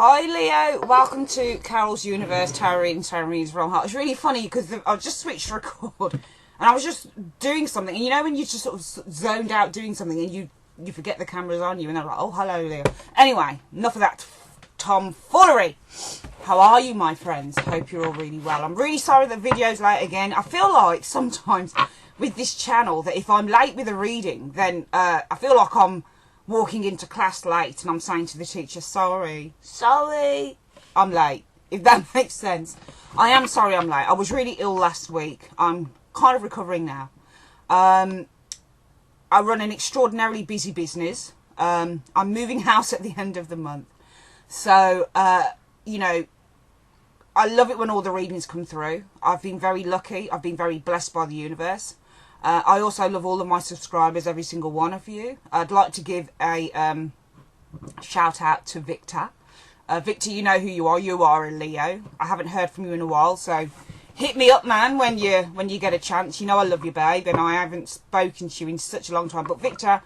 Hi Leo, welcome to Carol's Universe Tarot Readings from Heart. It's really funny because I just switched record and I was just doing something, and you know when you just sort of zoned out doing something and you forget the camera's on you, and they're like, oh hello Leo. Anyway, enough of that tomfoolery. How are you, my friends? Hope you're all really well. I'm really sorry the video's late again. I feel like sometimes with this channel that if I'm late with a reading, then I feel like I'm walking into class late and I'm saying to the teacher, sorry, I'm late, if that makes sense. I am sorry I'm late. I was really ill last week. I'm kind of recovering now. I run an extraordinarily busy business. I'm moving house at the end of the month. So, you know, I love it when all the readings come through. I've been very lucky. I've been very blessed by the universe. I also love all of my subscribers, every single one of you. I'd like to give a shout out to Victor. Victor, you know who you are. You are a Leo. I haven't heard from you in a while, so hit me up, man, when you get a chance. You know I love you, babe, and I haven't spoken to you in such a long time. But Victor,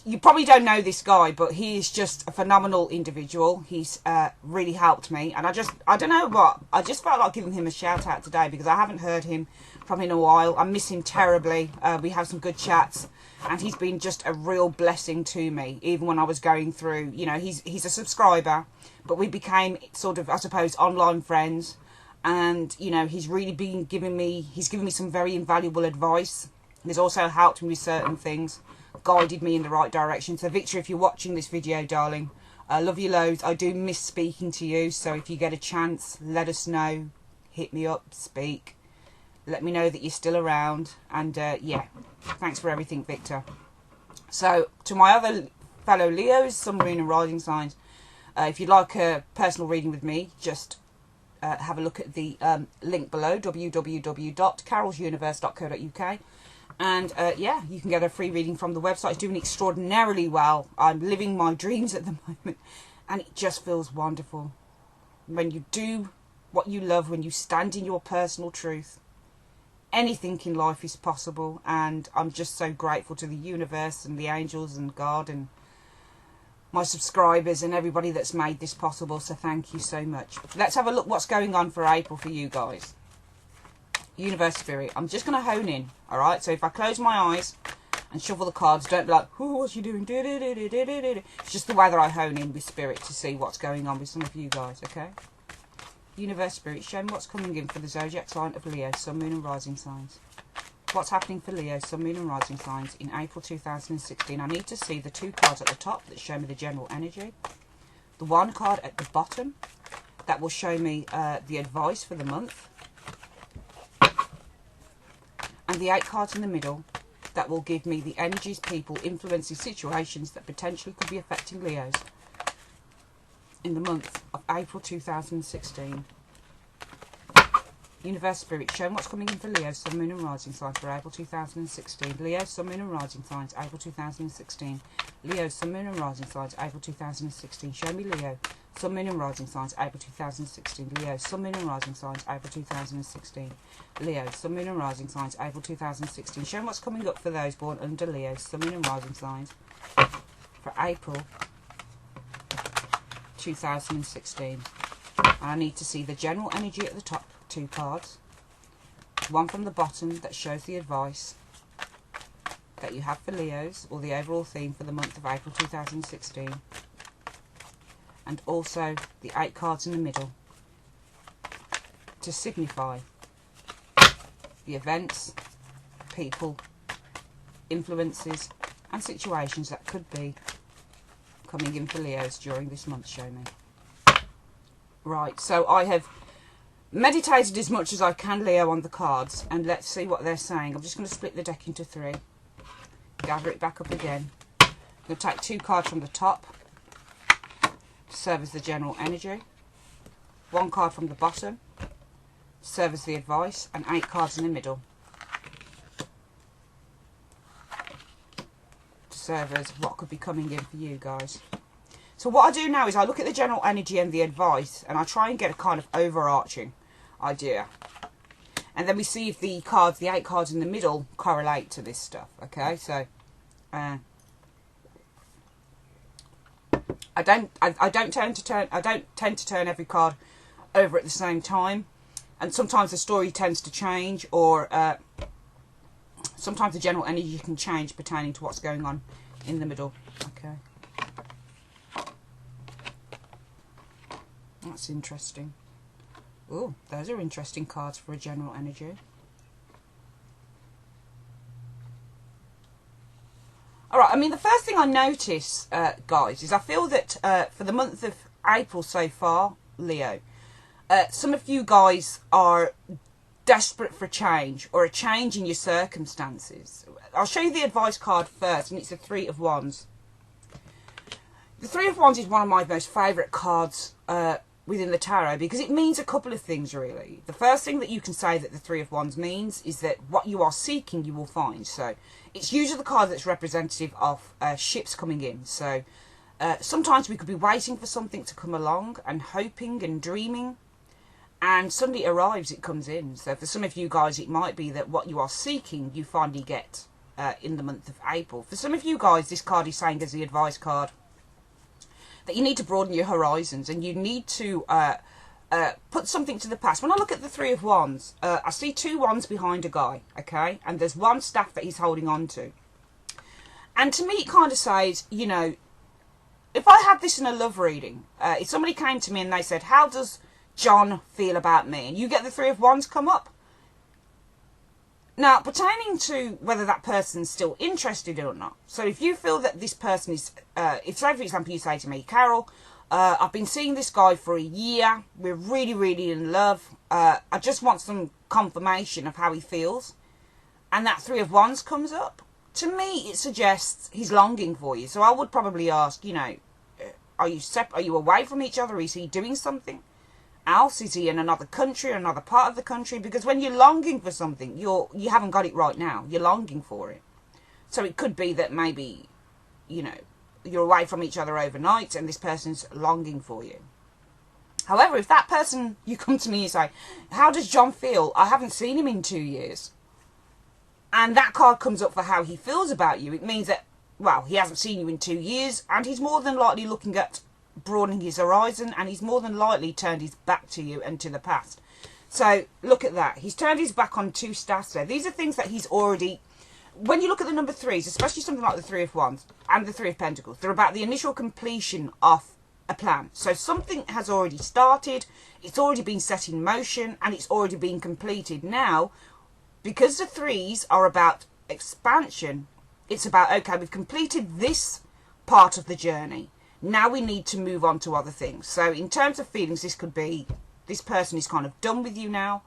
you probably don't know this guy, but he is just a phenomenal individual. He's really helped me, and I don't know what, I just felt like giving him a shout out today because I haven't heard him from in a while. I miss him terribly. We have some good chats, and he's been just a real blessing to me, even when I was going through, you know, he's a subscriber, but we became sort of, I suppose, online friends. And you know, he's really been given me some very invaluable advice. He's also helped me with certain things, guided me in the right direction. So Victor, if you're watching this video, darling, I love you loads. I do miss speaking to you, so if you get a chance, let us know, hit me up, speak, let me know that you're still around. And yeah, thanks for everything, Victor. So to my other fellow Leos, Sun, Moon and Rising signs, if you'd like a personal reading with me, just have a look at the link below, www.carolsuniverse.co.uk. And yeah, you can get a free reading from the website. It's doing extraordinarily well. I'm living my dreams at the moment, and it just feels wonderful when you do what you love, when you stand in your personal truth. Anything in life is possible, and I'm just so grateful to the universe and the angels and God and my subscribers and everybody that's made this possible. So thank you so much. Let's have a look what's going on for April for you guys. Universe Spirit, I'm just going to hone in, alright? So if I close my eyes and shuffle the cards, don't be like, oh, what's she doing? It's just the way that I hone in with Spirit to see what's going on with some of you guys, okay? Universe Spirit, show me what's coming in for the zodiac sign of Leo, Sun, Moon and Rising signs. What's happening for Leo, Sun, Moon and Rising signs in April 2016? I need to see the two cards at the top that show me the general energy. The one card at the bottom that will show me the advice for the month. And the 8 cards in the middle that will give me the energies, people, influences, situations that potentially could be affecting Leos in the month of April 2016. Universe Spirit, show me what's coming in for Leo, Sun, Moon and Rising signs for April 2016. Leo, Sun, Moon and Rising signs, April 2016. Leo, Sun, Moon and Rising signs, April 2016. Show me Leo, Sun, Moon and Rising signs, April 2016. Leo, Sun, Moon and Rising signs, April 2016. Leo, Sun, Moon and Rising signs, April 2016. Show me what's coming up for those born under Leo, Sun, Moon and Rising signs for April 2016. And I need to see the general energy at the top, 2 cards. One from the bottom that shows the advice that you have for Leos, or the overall theme for the month of April 2016. And also the 8 cards in the middle to signify the events, people, influences and situations that could be coming in for Leos during this month. Show me. Right, so I have meditated as much as I can, Leo, on the cards, and let's see what they're saying. I'm just going to split the deck into 3, gather it back up again. I'm going to take 2 cards from the top to serve as the general energy, 1 card from the bottom to serve as the advice, and 8 cards in the middle to serve as what could be coming in for you guys. So what I do now is I look at the general energy and the advice, and I try and get a kind of overarching idea. And then we see if the cards, the 8 cards in the middle, correlate to this stuff. Okay, so I don't tend to turn every card over at the same time, and sometimes the story tends to change, or sometimes the general energy can change pertaining to what's going on in the middle. Okay, that's interesting. Oh, those are interesting cards for a general energy. Alright, I mean, the first thing I notice, guys, is I feel that for the month of April so far, Leo, some of you guys are desperate for change, or a change in your circumstances. I'll show you the advice card first, and it's the Three of Wands. The Three of Wands is one of my most favourite cards within the tarot, because it means a couple of things, really. The first thing that you can say that the Three of Wands means is that what you are seeking, you will find. So it's usually the card that's representative of ships coming in. So sometimes we could be waiting for something to come along and hoping and dreaming, and suddenly it arrives, it comes in. So for some of you guys, it might be that what you are seeking, you finally get in the month of April. For some of you guys, this card is saying, as the advice card, that you need to broaden your horizons, and you need to put something to the past. When I look at the Three of Wands, I see two wands behind a guy, okay? And there's one staff that he's holding on to. And to me, it kind of says, you know, if I had this in a love reading, if somebody came to me and they said, how does John feel about me? And you get the Three of Wands come up. Now, pertaining to whether that person's still interested or not. So if you feel that this person is, if say for example you say to me, Carol, I've been seeing this guy for a year, we're really, really in love, I just want some confirmation of how he feels, and that Three of Wands comes up, to me it suggests he's longing for you. So I would probably ask, you know, are you away from each other? Is he doing something else? Is he in another country or another part of the country? Because when you're longing for something, you haven't got it right now. You're longing for it. So it could be that maybe, you know, you're away from each other overnight and this person's longing for you. However, if that person, you come to me and say, how does John feel? I haven't seen him in 2 years. And that card comes up for how he feels about you. It means that, well, he hasn't seen you in 2 years, and he's more than likely looking at broadening his horizon, and he's more than likely turned his back to you and to the past. So look at that, he's turned his back on two staffs there. These are things that he's already, when you look at the number threes, especially something like the Three of Wands and the Three of Pentacles, they're about the initial completion of a plan. So something has already started, it's already been set in motion, and it's already been completed. Now, because the threes are about expansion, it's about, okay, we've completed this part of the journey, now we need to move on to other things. So in terms of feelings, this could be, this person is kind of done with you now,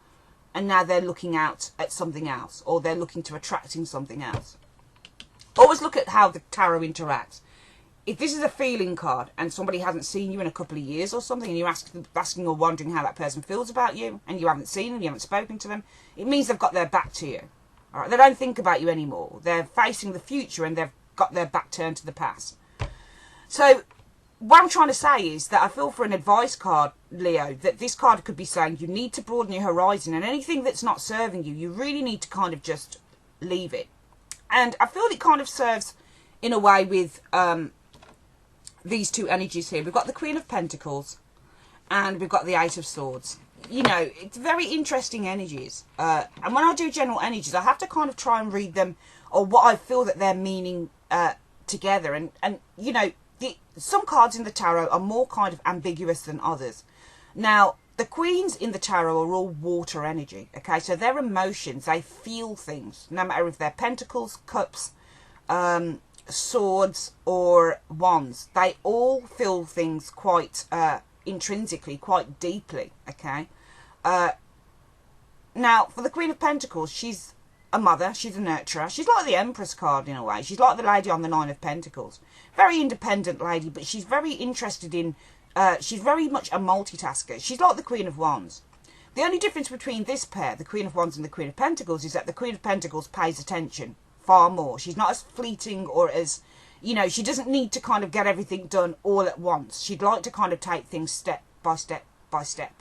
and now they're looking out at something else, or they're looking to attracting something else. Always look at how the tarot interacts. If this is a feeling card, and somebody hasn't seen you in a couple of years or something, and you're asking or wondering how that person feels about you, and you haven't seen them, you haven't spoken to them, it means they've got their back to you. All right? They don't think about you anymore. They're facing the future, and they've got their back turned to the past. So what I'm trying to say is that I feel for an advice card, Leo, that this card could be saying you need to broaden your horizon, and anything that's not serving you, you really need to kind of just leave it. And I feel it kind of serves in a way with these two energies here. We've got the Queen of Pentacles and we've got the Eight of Swords. You know, it's very interesting energies. And when I do general energies, I have to kind of try and read them, or what I feel that they're meaning together. And you know, some cards in the tarot are more kind of ambiguous than others. Now, the queens in the tarot are all water energy, okay? So their emotions, they feel things, no matter if they're pentacles, cups, swords, or wands. They all feel things quite intrinsically, quite deeply, okay? Now, for the Queen of Pentacles, she's a mother, she's a nurturer. She's like the Empress card in a way. She's like the lady on the Nine of Pentacles. Very independent lady, but she's very interested in, she's very much a multitasker. She's like the Queen of Wands. The only difference between this pair, the Queen of Wands and the Queen of Pentacles, is that the Queen of Pentacles pays attention far more. She's not as fleeting, or as, you know, she doesn't need to kind of get everything done all at once. She'd like to kind of take things step by step by step.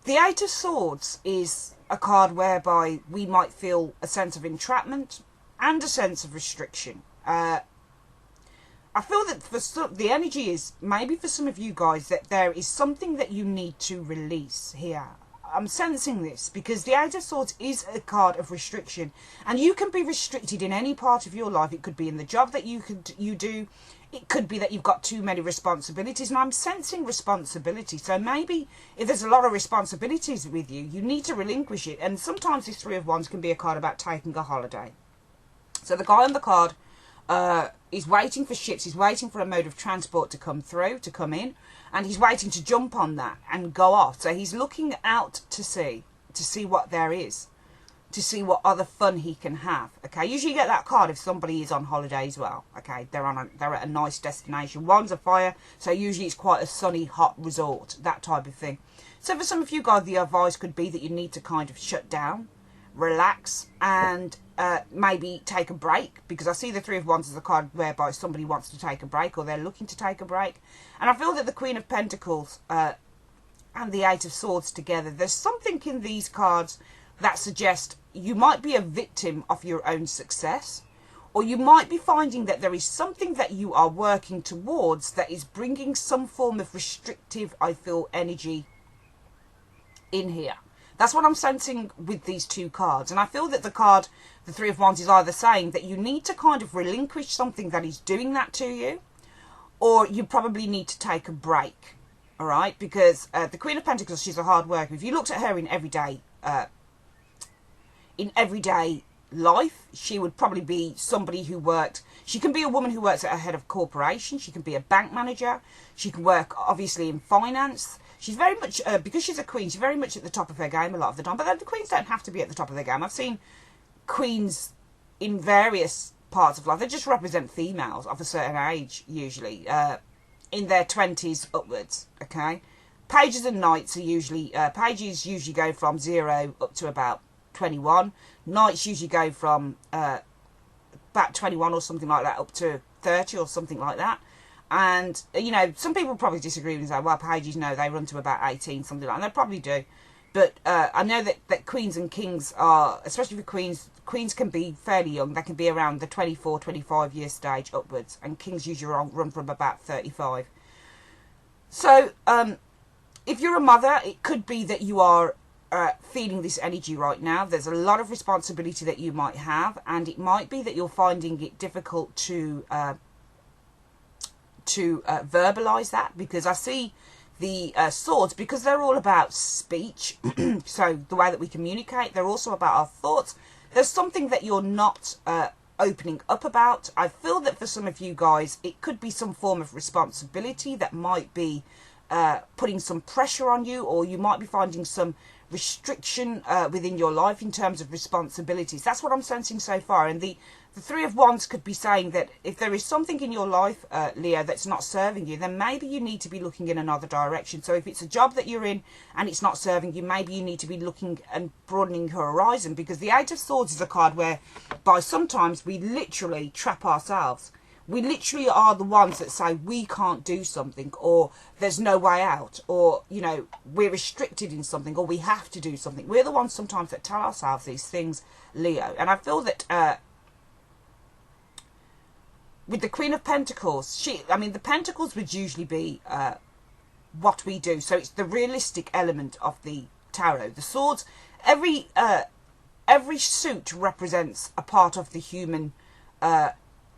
The Eight of Swords is a card whereby we might feel a sense of entrapment and a sense of restriction. I feel that for some, the energy is maybe for some of you guys that there is something that you need to release here. I'm sensing this because the Eight of Swords is a card of restriction, and you can be restricted in any part of your life. It could be in the job that you do. It could be that you've got too many responsibilities, and I'm sensing responsibility. So maybe if there's a lot of responsibilities with you, you need to relinquish it. And sometimes this Three of Wands can be a card about taking a holiday. So the guy on the card is waiting for ships. He's waiting for a mode of transport to come through, to come in, and he's waiting to jump on that and go off. So he's looking out to see what there is, to see what other fun he can have. Okay, usually you get that card if somebody is on holiday as well. Okay, they're at a nice destination. Wands of fire, so usually it's quite a sunny, hot resort, that type of thing. So for some of you guys, the advice could be that you need to kind of shut down, relax, and maybe take a break, because I see the Three of Wands as a card whereby somebody wants to take a break, or they're looking to take a break. And I feel that the Queen of Pentacles and the Eight of Swords together, there's something in these cards that suggests you might be a victim of your own success, or you might be finding that there is something that you are working towards that is bringing some form of restrictive, I feel, energy in here. That's what I'm sensing with these two cards. And I feel that the card, the Three of Wands, is either saying that you need to kind of relinquish something that is doing that to you, or you probably need to take a break. All right? Because the Queen of Pentacles, she's a hard worker. If you looked at her in everyday life, she would probably be somebody who worked. She can be a woman who works at a head of corporation. She can be a bank manager. She can work, obviously, in finance. She's very much, because she's a queen, she's very much at the top of her game a lot of the time. But the queens don't have to be at the top of their game. I've seen queens in various parts of life. They just represent females of a certain age, usually, in their 20s upwards, okay? Pages and knights are usually, pages usually go from 0 up to about 21. Knights usually go from about 21 or something like that up to 30 or something like that. And, you know, some people probably disagree and say, well, pages, no, they run to about 18, something like that. And they probably do. But I know that queens and kings are, especially for queens can be fairly young. They can be around the 24, 25 year stage upwards. And kings usually run from about 35. So, if you're a mother, it could be that you are feeling this energy right now. There's a lot of responsibility that you might have. And it might be that you're finding it difficult to verbalize that, because I see the swords, because they're all about speech. So the way that we communicate, they're also about our thoughts. There's something that you're not opening up about. I feel that for some of you guys, it could be some form of responsibility that might be putting some pressure on you, or you might be finding some restriction within your life in terms of responsibilities. That's what I'm sensing so far. And the Three of Wands could be saying that if there is something in your life, Leo, that's not serving you, then maybe you need to be looking in another direction. So if it's a job that you're in and it's not serving you, maybe you need to be looking and broadening your horizon, because the Eight of Swords is a card where by sometimes we literally trap ourselves. We literally are the ones that say we can't do something, or there's no way out, or, you know, we're restricted in something, or we have to do something. We're the ones sometimes that tell ourselves these things, Leo. And I feel that with the Queen of Pentacles, the Pentacles would usually be what we do. So it's the realistic element of the tarot. The swords, every suit represents a part of the human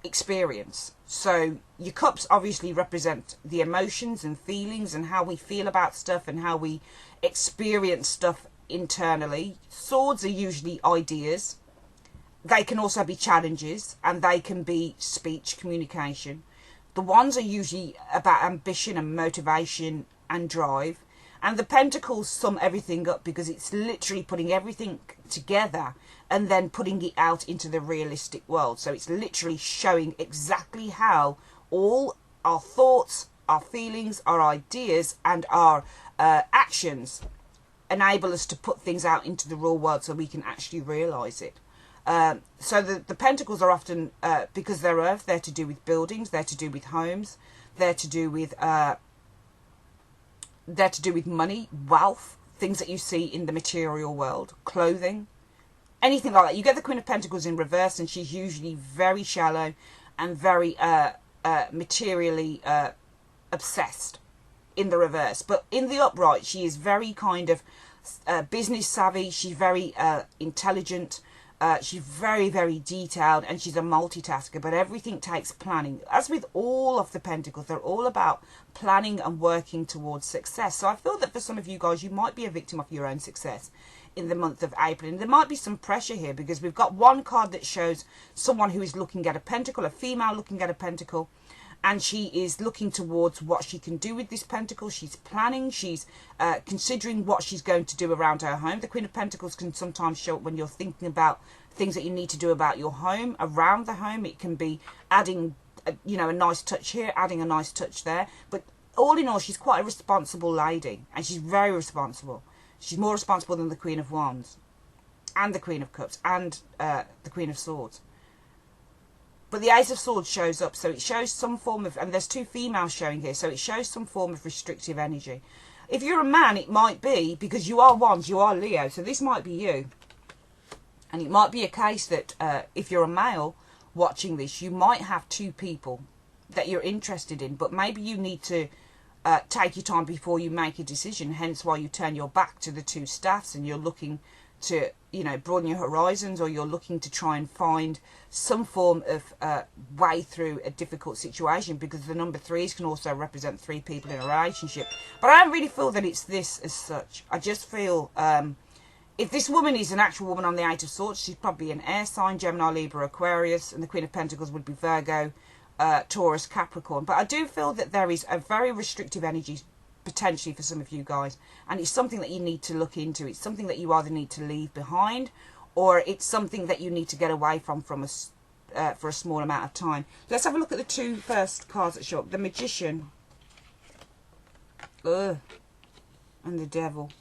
experience. So your cups obviously represent the emotions and feelings and how we feel about stuff and how we experience stuff internally. Swords are usually ideas. They can also be challenges, and they can be speech, communication. The Wands are usually about ambition and motivation and drive. And the Pentacles sum everything up, because it's literally putting everything together and then putting it out into the realistic world. So it's literally showing exactly how all our thoughts, our feelings, our ideas and our actions enable us to put things out into the real world so we can actually realise it. So the Pentacles are often, because they're earth, they're to do with buildings, they're to do with homes, they're to do with money, wealth, things that you see in the material world, clothing, anything like that. You get the Queen of Pentacles in reverse, and she's usually very shallow and very materially obsessed in the reverse. But in the upright, she is very kind of business savvy. She's very intelligent. She's very, very detailed, and she's a multitasker, but everything takes planning. As with all of the Pentacles, they're all about planning and working towards success. So I feel that for some of you guys, you might be a victim of your own success in the month of April. And there might be some pressure here, because we've got one card that shows someone who is looking at a pentacle, a female looking at a pentacle, and she is looking towards what she can do with this pentacle. She's planning, she's considering what she's going to do around her home. The Queen of Pentacles can sometimes show up when you're thinking about things that you need to do about your home, around the home. It can be adding, you know, a nice touch here, adding a nice touch there. But all in all, she's quite a responsible lady, and she's very responsible. She's more responsible than the Queen of Wands and the Queen of Cups and the Queen of Swords. But the Ace of Swords shows up, so it shows some form of, and there's two females showing here, so it shows some form of restrictive energy. If you're a man, it might be, because you are Wands, you are Leo, so this might be you. And it might be a case that if you're a male watching this, you might have two people that you're interested in, but maybe you need to take your time before you make a decision, hence why you turn your back to the two staffs and you're looking to, you know, broaden your horizons, or you're looking to try and find some form of way through a difficult situation, because the number 3s can also represent 3 people in a relationship. But I don't really feel that it's this as such. I just feel if this woman is an actual woman on the 8 of Swords, she's probably an air sign, Gemini, Libra, Aquarius, and the Queen of Pentacles would be Virgo, Taurus, Capricorn. But I do feel that there is a very restrictive energy potentially for some of you guys, and it's something that you need to look into. It's something that you either need to leave behind, or it's something that you need to get away from for a small amount of time. Let's have a look at the two first cards that show up. The Magician, and the Devil.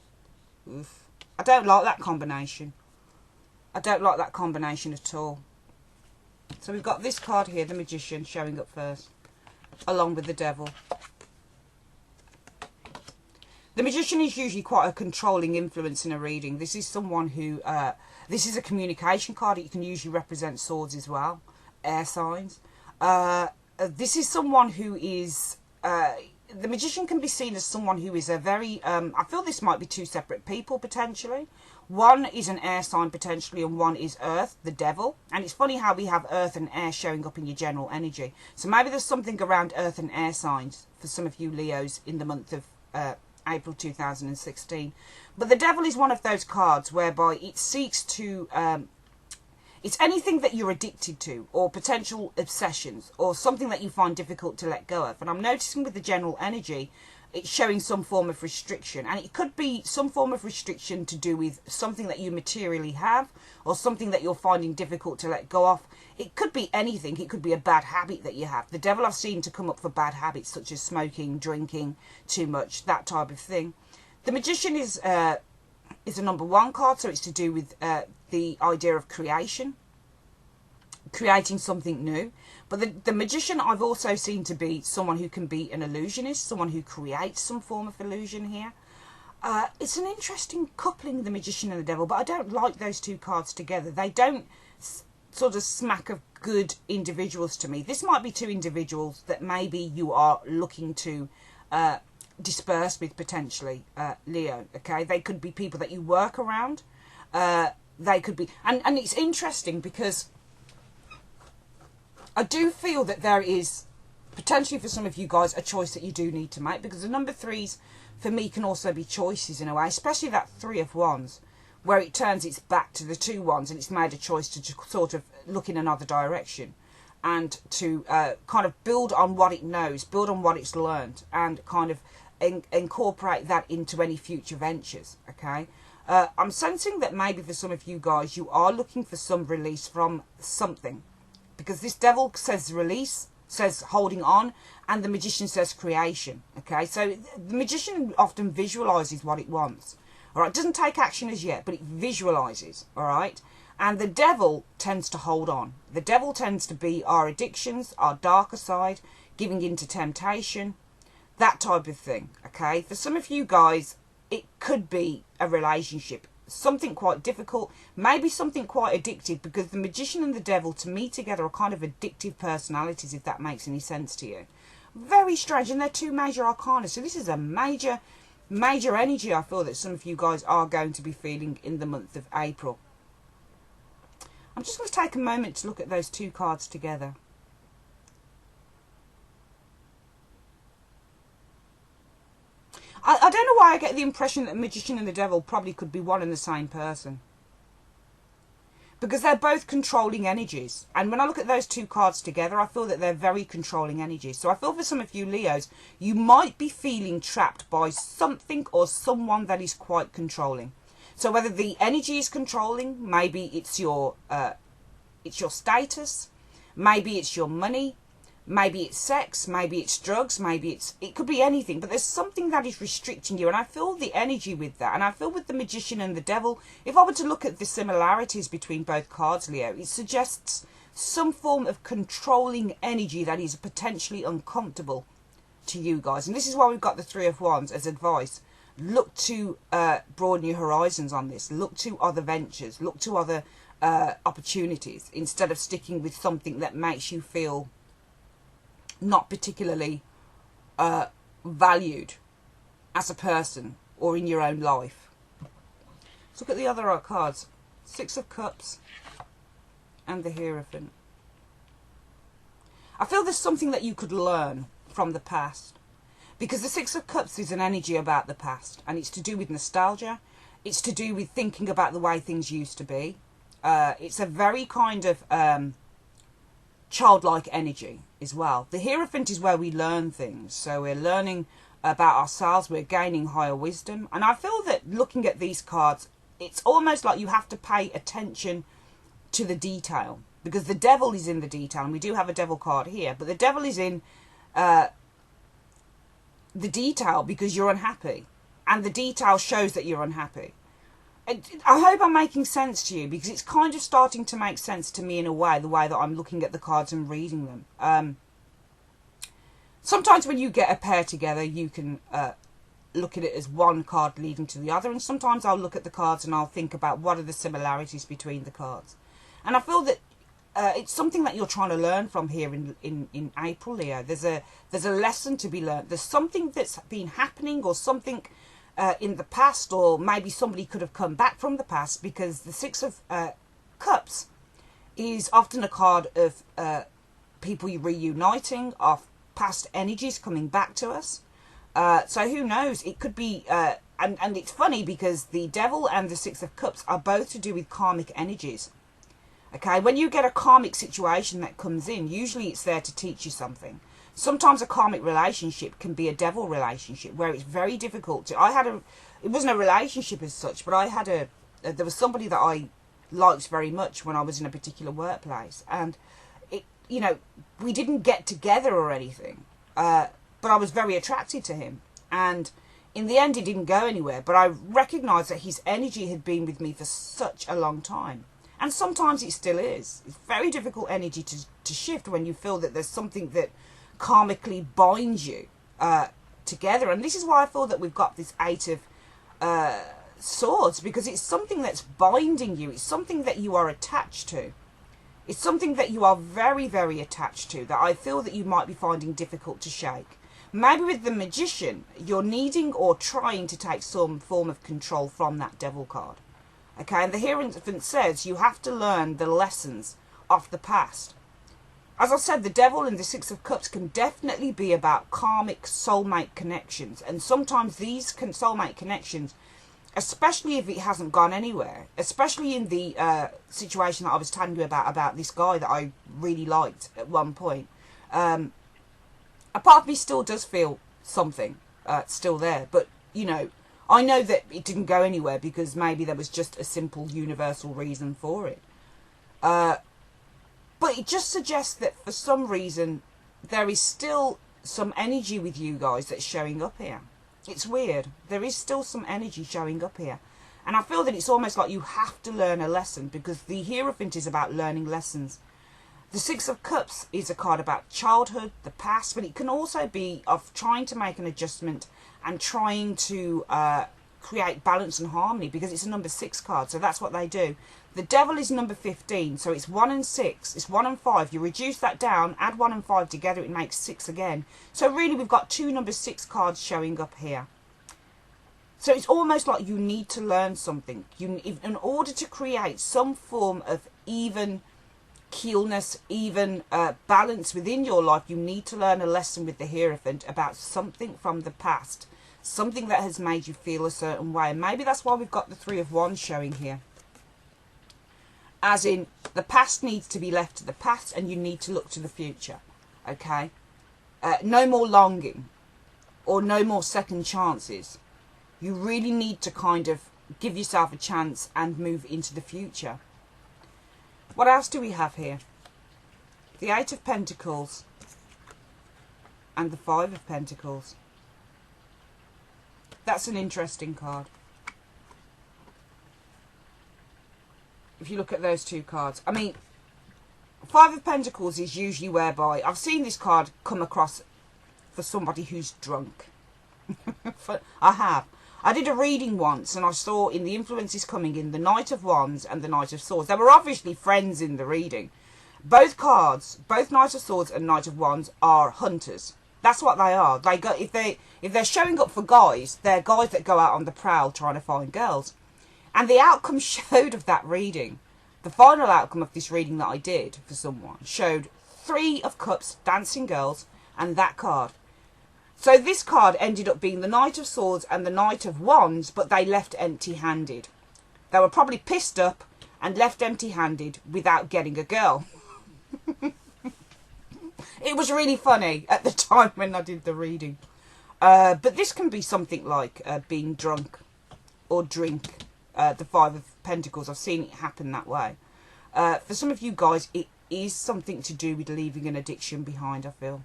Oof. I don't like that combination. I don't like that combination at all. So we've got this card here, the Magician, showing up first, along with the Devil. The Magician is usually quite a controlling influence in a reading. This is someone who, this is a communication card. It can usually represent swords as well, air signs. This is someone who is, the Magician can be seen as someone who is a very, I feel this might be two separate people potentially. One is an air sign potentially, and one is Earth, the Devil. And it's funny how we have Earth and air showing up in your general energy. So maybe there's something around Earth and air signs for some of you Leos in the month of April 2016. But the Devil is one of those cards whereby it seeks to, it's anything that you're addicted to, or potential obsessions, or something that you find difficult to let go of. And I'm noticing with the general energy, it's showing some form of restriction, and it could be some form of restriction to do with something that you materially have, or something that you're finding difficult to let go of. It could be anything. It could be a bad habit that you have. The Devil I've seen to come up for bad habits such as smoking, drinking too much, that type of thing. The Magician is a number 1 card, so it's to do with the idea of creation, creating something new. But the Magician I've also seen to be someone who can be an illusionist, someone who creates some form of illusion here. It's an interesting coupling, the Magician and the Devil, but I don't like those two cards together. They don't sort of smack of good individuals to me. This might be two individuals that maybe you are looking to disperse with potentially, Leo, okay? They could be people that you work around. They could be, and it's interesting because I do feel that there is potentially for some of you guys a choice that you do need to make, because the number 3s for me can also be choices in a way, especially that 3 of Wands where it turns its back to the 2 wands and it's made a choice to just sort of look in another direction and to kind of build on what it knows, build on what it's learned, and kind of incorporate that into any future ventures, okay? I'm sensing that maybe for some of you guys, you are looking for some release from something, because this Devil says release, says holding on, and the Magician says creation, okay? So the Magician often visualizes what it wants, all right? It doesn't take action as yet, but it visualizes, all right? And the Devil tends to hold on. The Devil tends to be our addictions, our darker side, giving in to temptation, that type of thing, okay? For some of you guys, it could be a relationship. something quite difficult, maybe something quite addictive, because the Magician and the Devil to me together are kind of addictive personalities, if that makes any sense to you. Very strange, and they're two major arcana, so this is a major energy I feel that some of you guys are going to be feeling in the month of April. I'm just going to take a moment to look at those two cards together. I don't know why I get the impression that Magician and the Devil probably could be one and the same person. Because they're both controlling energies. And when I look at those two cards together, I feel that they're very controlling energies. So I feel for some of you Leos, you might be feeling trapped by something or someone that is quite controlling. So whether the energy is controlling, maybe it's your status, maybe it's your money, maybe it's sex, maybe it's drugs, maybe it could be anything, but there's something that is restricting you, and I feel the energy with that. And I feel with the Magician and the Devil, if I were to look at the similarities between both cards, Leo, it suggests some form of controlling energy that is potentially uncomfortable to you guys. And this is why we've got the Three of Wands as advice. Look to broaden your horizons on this. Look to other ventures. Look to other opportunities, instead of sticking with something that makes you feel not particularly valued as a person or in your own life. Let's look at the other cards. Six of Cups and the Hierophant. I feel there's something that you could learn from the past, because the Six of Cups is an energy about the past, and it's to do with nostalgia. It's to do with thinking about the way things used to be. It's a very kind of childlike energy as well. The Hierophant is where we learn things. So we're learning about ourselves, we're gaining higher wisdom. And I feel that looking at these cards, it's almost like you have to pay attention to the detail, because the Devil is in the detail, and we do have a Devil card here, but the Devil is in the detail because you're unhappy, and the detail shows that you're unhappy. I hope I'm making sense to you, because it's kind of starting to make sense to me in a way, the way that I'm looking at the cards and reading them. Sometimes when you get a pair together, you can look at it as one card leading to the other, and sometimes I'll look at the cards and I'll think about what are the similarities between the cards. And I feel that it's something that you're trying to learn from here in April, Leo. There's a lesson to be learned. There's something that's been happening, or something in the past, or maybe somebody could have come back from the past, because the Six of Cups is often a card of people reuniting, of past energies coming back to us. So who knows, it could be, and it's funny because the Devil and the Six of Cups are both to do with karmic energies. Okay, when you get a karmic situation that comes in, usually it's there to teach you something. Sometimes a karmic relationship can be a devil relationship, where it's very difficult to... it wasn't a relationship as such, but there was somebody that I liked very much when I was in a particular workplace, and we didn't get together or anything, but I was very attracted to him, and in the end it didn't go anywhere, but I recognised that his energy had been with me for such a long time. And sometimes it still is. It's very difficult energy to shift when you feel that there's something that karmically binds you together. And this is why I feel that we've got this Eight of Swords, because it's something that's binding you. It's something that you are attached to. It's something that you are very, very attached to, that I feel that you might be finding difficult to shake. Maybe with the Magician, you're needing or trying to take some form of control from that Devil card. Okay, and the Hierophant says you have to learn the lessons of the past. As I said, the Devil and the Six of Cups can definitely be about karmic soulmate connections. And sometimes these soulmate connections, especially if it hasn't gone anywhere, especially in the situation that I was telling you about this guy that I really liked at one point, a part of me still does feel something still there. But, I know that it didn't go anywhere because maybe there was just a simple universal reason for it. But it just suggests that for some reason there is still some energy with you guys that's showing up here. It's weird. There is still some energy showing up here. And I feel that it's almost like you have to learn a lesson, because the Hierophant is about learning lessons. The Six of Cups is a card about childhood, the past, but it can also be of trying to make an adjustment and trying to create balance and harmony, because it's a number 6 card, so that's what they do. The Devil is number 15, so it's 1 and 6, it's 1 and 5. You reduce that down, add 1 and 5 together, it makes 6 again. So really we've got 2 number 6 cards showing up here. So it's almost like you need to learn something. In order to create some form of even keelness, even balance within your life, you need to learn a lesson with the Hierophant about something from the past. Something that has made you feel a certain way. And maybe that's why we've got the 3 of Wands showing here. As in, the past needs to be left to the past and you need to look to the future. Okay? No more longing. Or no more second chances. You really need to kind of give yourself a chance and move into the future. What else do we have here? The 8 of Pentacles and the 5 of Pentacles. That's an interesting card. If you look at those 2 cards. I mean, 5 of Pentacles is usually whereby... I've seen this card come across for somebody who's drunk. I have. I did a reading once and I saw in the influences coming in the Knight of Wands and the Knight of Swords. They were obviously friends in the reading. Both cards, both Knight of Swords and Knight of Wands, are hunters. That's what they are. They go if they're showing up for guys, they're guys that go out on the prowl trying to find girls. And the outcome showed of that reading, the final outcome of this reading that I did for someone, showed 3 of Cups, dancing girls, and that card. So this card ended up being the Knight of Swords and the Knight of Wands, but they left empty-handed. They were probably pissed up and left empty-handed without getting a girl. It was really funny at the time when I did the reading. But this can be something like being drunk or drink. The 5 of Pentacles, I've seen it happen that way. For some of you guys, it is something to do with leaving an addiction behind, I feel.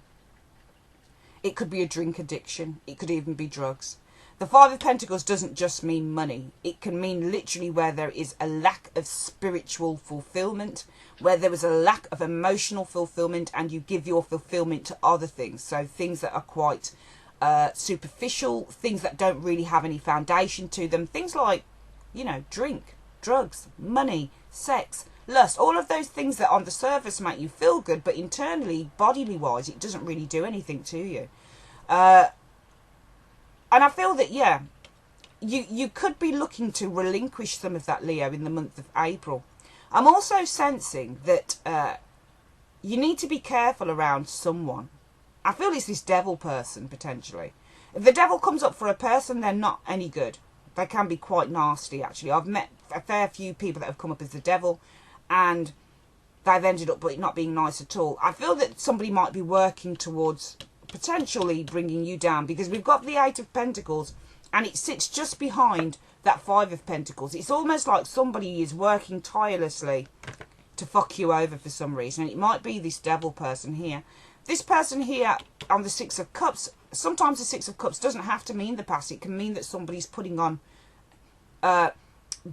It could be a drink addiction. It could even be drugs. The 5 of Pentacles doesn't just mean money. It can mean literally where there is a lack of spiritual fulfillment, where there is a lack of emotional fulfillment, and you give your fulfillment to other things. So things that are quite superficial, things that don't really have any foundation to them. Things like, you know, drink, drugs, money, sex, lust, all of those things that on the surface make you feel good, but internally, bodily wise, it doesn't really do anything to you. And I feel that, yeah, you could be looking to relinquish some of that, Leo, in the month of April. I'm also sensing that you need to be careful around someone. I feel it's this devil person, potentially. If the devil comes up for a person, they're not any good. They can be quite nasty, actually. I've met a fair few people that have come up as the devil, and they've ended up not being nice at all. I feel that somebody might be working towards potentially bringing you down, because we've got the 8 of Pentacles and it sits just behind that 5 of Pentacles. It's almost like somebody is working tirelessly to fuck you over for some reason, and it might be this devil person here. This person here on the 6 of Cups, sometimes the 6 of Cups doesn't have to mean the past. It can mean that somebody's putting on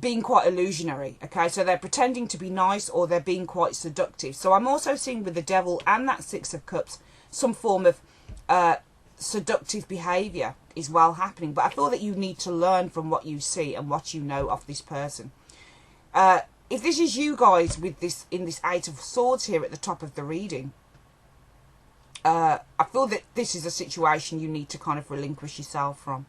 being quite illusionary, okay? So they're pretending to be nice, or they're being quite seductive. So I'm also seeing with the devil and that 6 of Cups some form of seductive behaviour is well happening. But I feel that you need to learn from what you see and what you know of this person. If this is you guys with this in this 8 of Swords here at the top of the reading, I feel that this is a situation you need to kind of relinquish yourself from.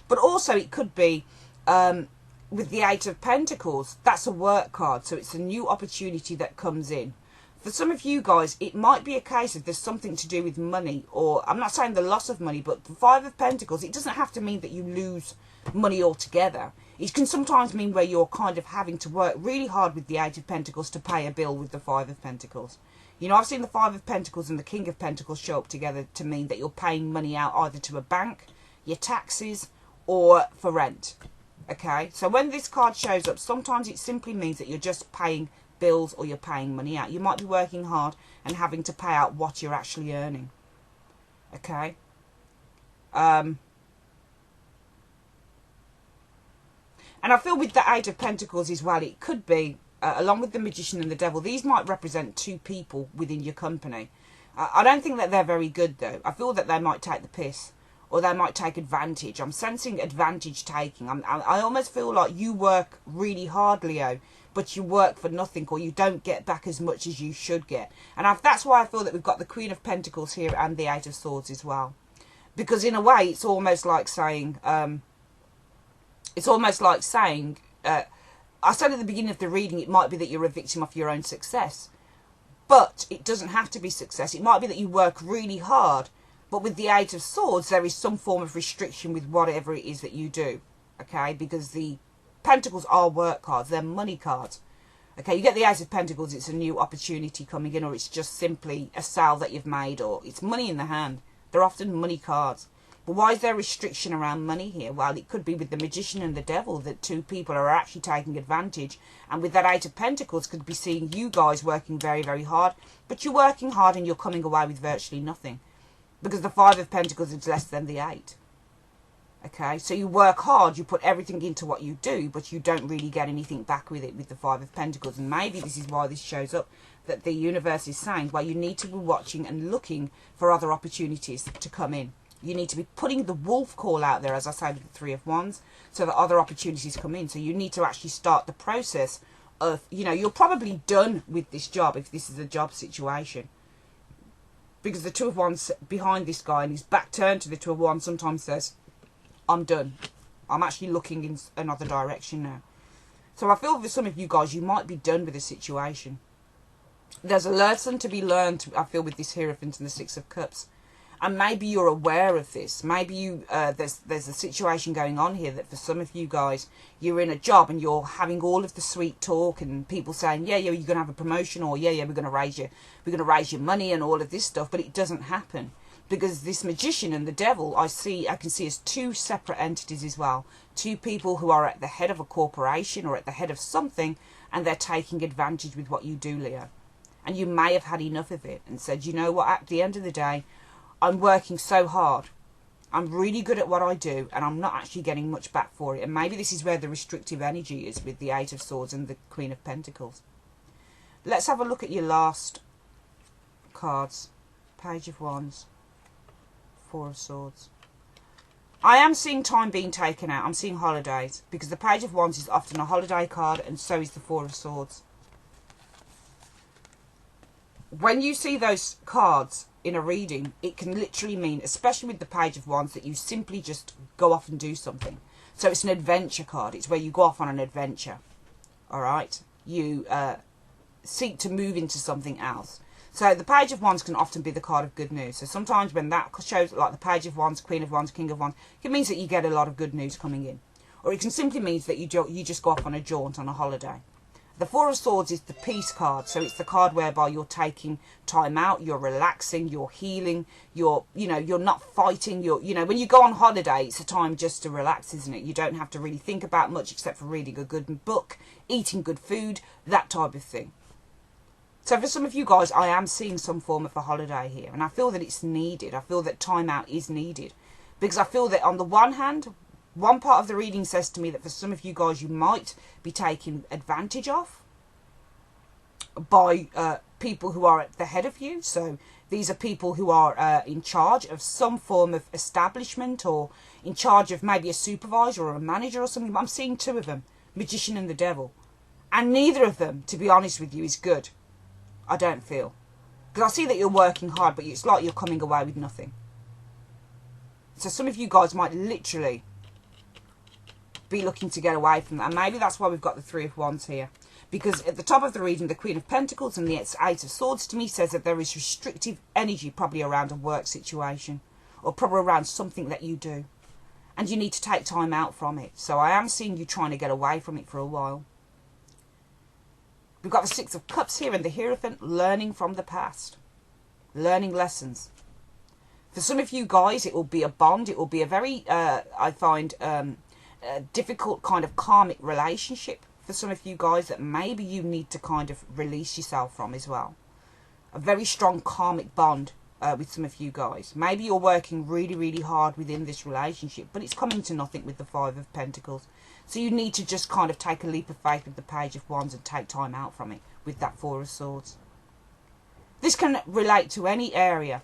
But also it could be with the 8 of Pentacles, that's a work card, so it's a new opportunity that comes in. For some of you guys, it might be a case of there's something to do with money, or I'm not saying the loss of money, but the 5 of Pentacles, it doesn't have to mean that you lose money altogether. It can sometimes mean where you're kind of having to work really hard with the 8 of Pentacles to pay a bill with the 5 of Pentacles. You know, I've seen the 5 of Pentacles and the King of Pentacles show up together to mean that you're paying money out either to a bank, your taxes, or for rent. Okay, so when this card shows up, sometimes it simply means that you're just paying bills or you're paying money out. You might be working hard and having to pay out what you're actually earning. Okay. And I feel with the 8 of Pentacles as well, it could be, along with the Magician and the Devil, these might represent 2 people within your company. I don't think that they're very good, though. I feel that they might take the piss, or they might take advantage. I'm sensing advantage taking. I almost feel like you work really hard, Leo, but you work for nothing, or you don't get back as much as you should get. And that's why I feel that we've got the Queen of Pentacles here and the Eight of Swords as well. Because in a way, it's almost like saying, I said at the beginning of the reading, it might be that you're a victim of your own success. But it doesn't have to be success. It might be that you work really hard, but with the Eight of Swords, there is some form of restriction with whatever it is that you do. Okay, because the Pentacles are work cards, they're money cards. Okay, you get the Ace of Pentacles, it's a new opportunity coming in, or it's just simply a sale that you've made, or it's money in the hand. They're often money cards. But why is there restriction around money here? Well, it could be with the Magician and the Devil that two people are actually taking advantage. And with that Eight of Pentacles, could be seeing you guys working very, very hard. But you're working hard and you're coming away with virtually nothing. Because the Five of Pentacles is less than the Eight. Okay, so you work hard, you put everything into what you do, but you don't really get anything back with it with the Five of Pentacles. And maybe this is why this shows up, that the universe is saying, well, you need to be watching and looking for other opportunities to come in. You need to be putting the wolf call out there, as I say with the Three of Wands, so that other opportunities come in. So you need to actually start the process of, you know, you're probably done with this job if this is a job situation. Because the Two of Wands behind this guy and his back turned to the Two of Wands sometimes says, I'm done. I'm actually looking in another direction now. So I feel for some of you guys, you might be done with the situation. There's a lesson to be learned, I feel, with this Hierophant and the Six of Cups. And maybe you're aware of this. Maybe you there's a situation going on here that for some of you guys, you're in a job and you're having all of the sweet talk and people saying, yeah, you're going to have a promotion, or yeah, we're going to raise your money and all of this stuff, but it doesn't happen. Because this Magician and the Devil, I can see as two separate entities as well. Two people who are at the head of a corporation or at the head of something, and they're taking advantage with what you do, Leo. And you may have had enough of it and said, you know what, at the end of the day, I'm working so hard. I'm really good at what I do, and I'm not actually getting much back for it. And maybe this is where the restrictive energy is with the Eight of Swords and the Queen of Pentacles. Let's have a look at your last cards. Page of Wands. Four of Swords. I am seeing time being taken out. I'm seeing holidays, because the Page of Wands is often a holiday card, and so is the Four of Swords. When you see those cards in a reading, it can literally mean, especially with the Page of Wands, that you simply just go off and do something. So it's an adventure card. It's where you go off on an adventure. Alright? You seek to move into something else. So the Page of Wands can often be the card of good news. So sometimes when that shows, like the Page of Wands, Queen of Wands, King of Wands, it means that you get a lot of good news coming in. Or it can simply mean that you just go off on a jaunt, on a holiday. The Four of Swords is the peace card. So it's the card whereby you're taking time out, you're relaxing, you're healing, you're not fighting. When you go on holiday, it's a time just to relax, isn't it? You don't have to really think about much except for reading a good book, eating good food, that type of thing. So for some of you guys, I am seeing some form of a holiday here. And I feel that it's needed. I feel that time out is needed. Because I feel that on the one hand, one part of the reading says to me that for some of you guys, you might be taken advantage of by people who are at the head of you. So these are people who are in charge of some form of establishment, or in charge of maybe a supervisor or a manager or something. But I'm seeing two of them, Magician and the Devil. And neither of them, to be honest with you, is good. I don't feel. Because I see that you're working hard, but it's like you're coming away with nothing. So some of you guys might literally be looking to get away from that. And maybe that's why we've got the Three of Wands here. Because at the top of the reading, the Queen of Pentacles and the Eight of Swords to me says that there is restrictive energy probably around a work situation. Or probably around something that you do. And you need to take time out from it. So I am seeing you trying to get away from it for a while. We've got the Six of Cups here and the Hierophant, learning from the past. Learning lessons. For some of you guys, it will be a bond. It will be a very, I find, difficult kind of karmic relationship. For some of you guys that maybe you need to kind of release yourself from as well. A very strong karmic bond with some of you guys. Maybe you're working really, really hard within this relationship, but it's coming to nothing with the Five of Pentacles. So you need to just kind of take a leap of faith with the Page of Wands and take time out from it with that Four of Swords. This can relate to any area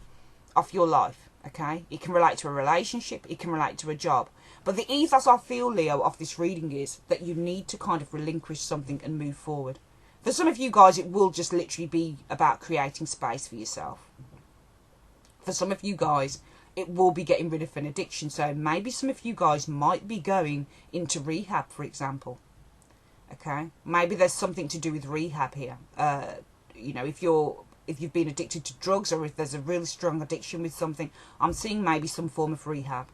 of your life. Okay, it can relate to a relationship, it can relate to a job. But the ethos I feel, Leo, of this reading is that you need to kind of relinquish something and move forward. For some of you guys, it will just literally be about creating space for yourself. For some of you guys, it will be getting rid of an addiction. So maybe some of you guys might be going into rehab, for example. Okay, maybe there's something to do with rehab here. You know, if you've been addicted to drugs, or if there's a really strong addiction with something, I'm seeing maybe some form of rehab.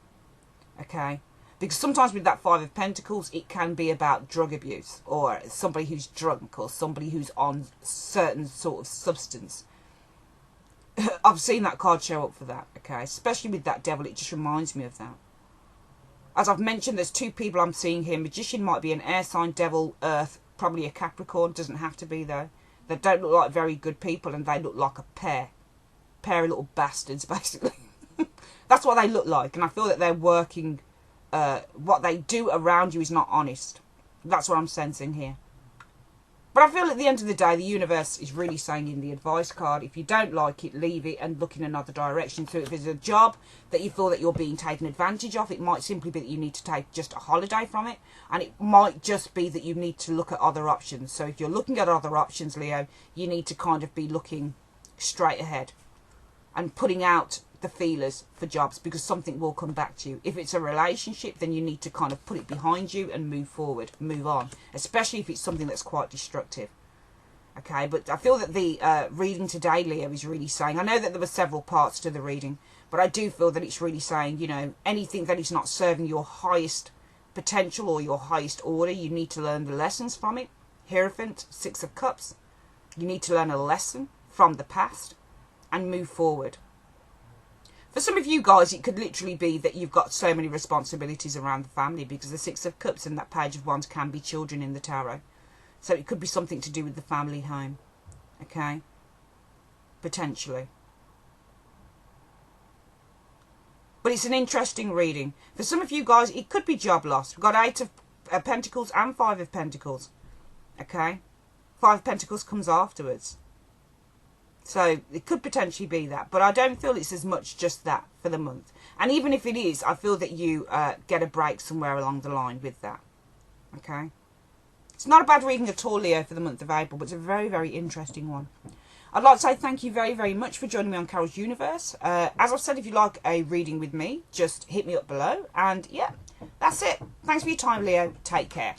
Okay, because sometimes with that Five of Pentacles, it can be about drug abuse, or somebody who's drunk, or somebody who's on certain sort of substance. I've seen that card show up for that, okay? Especially with that Devil, it just reminds me of that. As I've mentioned, there's two people I'm seeing here. Magician might be an air sign, Devil, Earth, probably a Capricorn. Doesn't have to be, though. They don't look like very good people, and they look like a pair of little bastards, basically. That's what they look like, and I feel that they're working, what they do around you is not honest. That's what I'm sensing here. But I feel at the end of the day, the universe is really saying in the advice card, if you don't like it, leave it and look in another direction. So if there's a job that you feel that you're being taken advantage of, it might simply be that you need to take just a holiday from it. And it might just be that you need to look at other options. So if you're looking at other options, Leo, you need to kind of be looking straight ahead and putting out the feelers for jobs, because something will come back to you. If it's a relationship, then you need to kind of put it behind you and move forward, move on, especially if it's something that's quite destructive. Okay, but I feel that the reading today, Leo, is really saying, I know that there were several parts to the reading, but I do feel that it's really saying, you know, anything that is not serving your highest potential or your highest order, you need to learn the lessons from it. Hierophant, Six of Cups, you need to learn a lesson from the past and move forward. For some of you guys, it could literally be that you've got so many responsibilities around the family, because the Six of Cups and that Page of Wands can be children in the tarot. So it could be something to do with the family home. Okay? Potentially. But it's an interesting reading. For some of you guys, it could be job loss. We've got Eight of Pentacles and Five of Pentacles. Okay? Five of Pentacles comes afterwards. So it could potentially be that, but I don't feel it's as much just that for the month. And even if it is, I feel that you get a break somewhere along the line with that. Okay? It's not a bad reading at all, Leo, for the month of April, but it's a very, very interesting one. I'd like to say thank you very, very much for joining me on Carol's Universe. As I've said, if you like a reading with me, just hit me up below. And yeah, that's it. Thanks for your time, Leo. Take care.